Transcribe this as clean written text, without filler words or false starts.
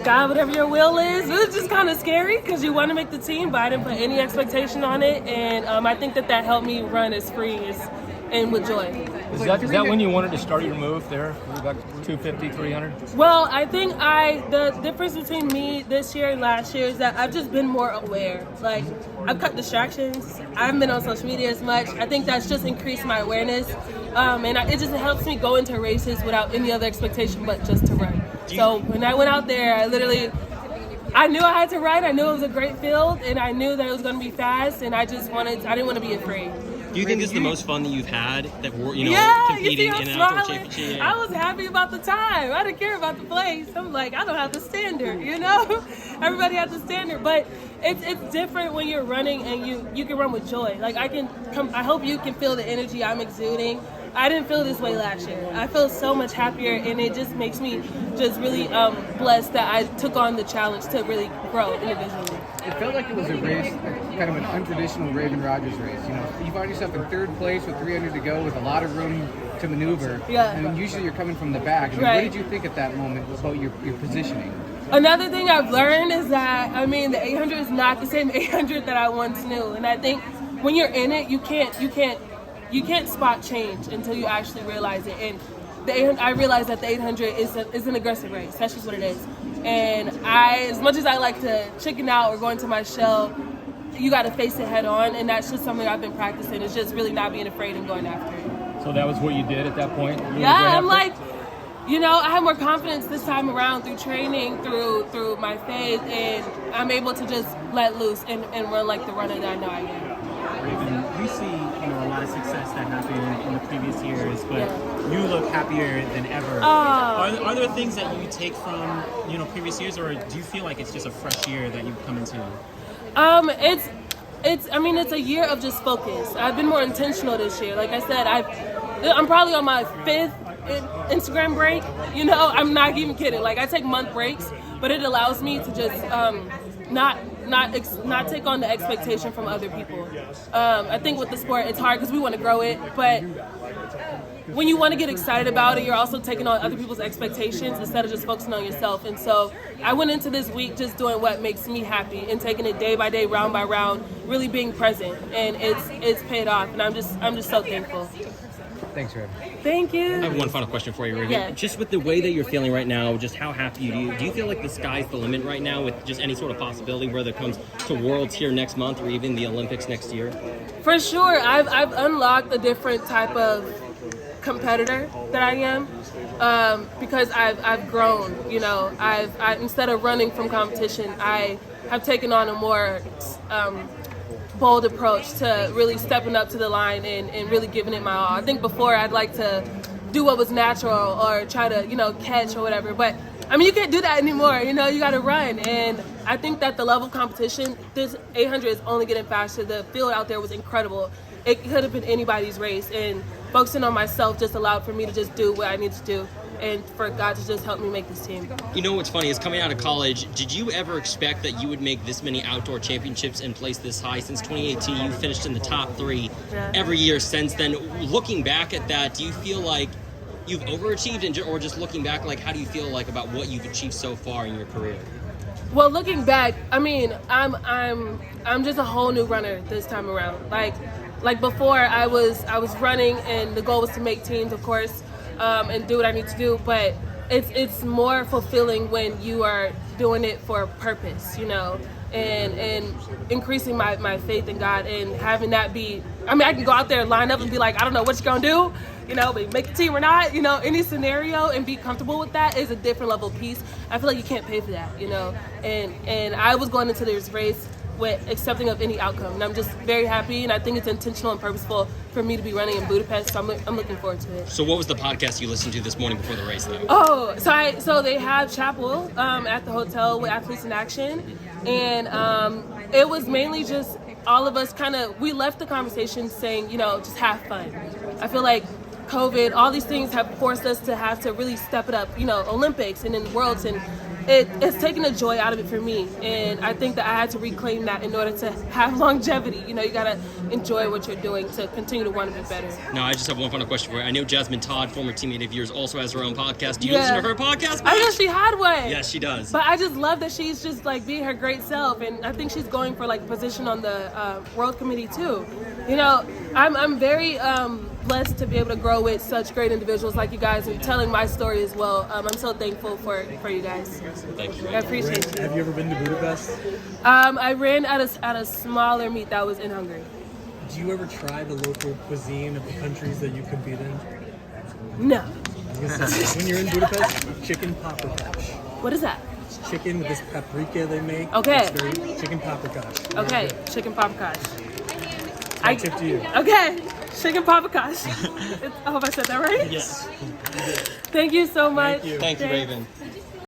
God, whatever your will is. It was just kind of scary because you want to make the team, but I didn't put any expectation on it. And I think that helped me run as free and with joy. Is that when you wanted to start your move there? About 250, 300? Well, I think the difference between me this year and last year is that I've just been more aware. Like, I've cut distractions. I haven't been on social media as much. I think that's just increased my awareness. It just helps me go into races without any other expectation but just to run. So when I went out there, I knew I had to run. I knew it was a great field, and I knew that it was going to be fast, and I didn't want to be afraid. Do you think this is the most fun that you've had, that competing in an outdoor championship? I was happy about the time. I didn't care about the place. I'm like, I don't have the standard, Everybody has the standard, but it's different when you're running and you can run with joy. Like, I hope you can feel the energy I'm exuding. I didn't feel this way last year. I feel so much happier, and it just makes me just really blessed that I took on the challenge to really grow individually. It felt like it was a race, kind of an untraditional Raevyn Rogers race. You find yourself in third place with 300 to go with a lot of room to maneuver. Yeah. And usually you're coming from the back. Right. What did you think at that moment about your positioning? Another thing I've learned is that, the 800 is not the same 800 that I once knew. And I think when you're in it, you can't spot change until you actually realize it. And I realized that the 800 is an aggressive race. That's just what it is. And as much as I like to chicken out or go into my shell, you got to face it head on. And that's just something I've been practicing. It's just really not being afraid and going after it. So that was what you did at that point? I'm like, I have more confidence this time around through training, through my faith, and I'm able to just let loose and run like the runner that I know I am. Raevyn, we see a lot of success that happened in the previous years, but you look happier than ever. Are there things that you take from previous years, or do you feel like it's just a fresh year that you've come into? It's a year of just focus. I've been more intentional this year. Like I said, I'm probably on my 5th Instagram break. I'm not even kidding. Like, I take month breaks, but it allows me to just not take on the expectation from other people. I think with the sport, it's hard because we want to grow it, but when you want to get excited about it, you're also taking on other people's expectations instead of just focusing on yourself. And so I went into this week just doing what makes me happy and taking it day by day, round by round, really being present, and it's paid off, and I'm just so thankful. Thanks, Raevyn. Thank you. I have one final question for you, Raevyn. Yeah. Just with the way that you're feeling right now, just how happy do you feel like the sky's the limit right now with just any sort of possibility, whether it comes to Worlds here next month or even the Olympics next year? For sure. I've unlocked a different type of competitor that I am because I've grown. I instead of running from competition, I have taken on a more bold approach to really stepping up to the line and really giving it my all. I think before I'd like to do what was natural or try to, catch or whatever. But, you can't do that anymore. You got to run. And I think that the level of competition, this 800 is only getting faster. The field out there was incredible. It could have been anybody's race. And focusing on myself just allowed for me to just do what I need to do and for God to just help me make this team. What's funny is coming out of college, did you ever expect that you would make this many outdoor championships and place this high? Since 2018, you finished in the top 3 every year since then. Looking back at that, do you feel like you've overachieved, or just looking back, like, how do you feel like about what you've achieved so far in your career? Well, looking back, I'm just a whole new runner this time around. Like before, I was running, and the goal was to make teams, of course, and do what I need to do. But it's more fulfilling when you are doing it for a purpose, and increasing my faith in God and having that be. I can go out there and line up and be like, I don't know what you're gonna do, but make the team or not, any scenario, and be comfortable with that is a different level of peace. I feel like you can't pay for that, and I was going into this race with accepting of any outcome, and I'm just very happy, and I think it's intentional and purposeful for me to be running in Budapest, so I'm looking forward to it. So what was the podcast you listened to this morning before the race, though? Oh, so they have chapel at the hotel with Athletes in Action, and it was mainly just all of us we left the conversation saying, just have fun. I feel like COVID, all these things have forced us to have to really step it up, Olympics and then Worlds, and it's taken the joy out of it for me, and I think that I had to reclaim that in order to have longevity. You know, you gotta enjoy what you're doing to continue to want to be better. Now, I just have one final question for you. I know Jasmine Todd, former teammate of yours, also has her own podcast. Do you listen to her podcast? I know she had one. Yes, she does. But I just love that she's just like being her great self, and I think she's going for like a position on the World Committee too. You know, I'm very blessed to be able to grow with such great individuals like you guys and telling my story as well. I'm so thankful for you guys. Thank you. I appreciate you. Have you ever been to Budapest? I ran at a smaller meet that was in Hungary. Do you ever try the local cuisine of the countries that you compete in? No. I was gonna say, when you're in Budapest, chicken paprikash. What is that? It's chicken with this paprika they make. Okay. It's very chicken paprikash. Okay, chicken paprikash. I tip to you. Okay, chicken paprikash. I hope I said that right. Yes. Thank you so much. Thank you. Thank you, Thanks. Raevyn.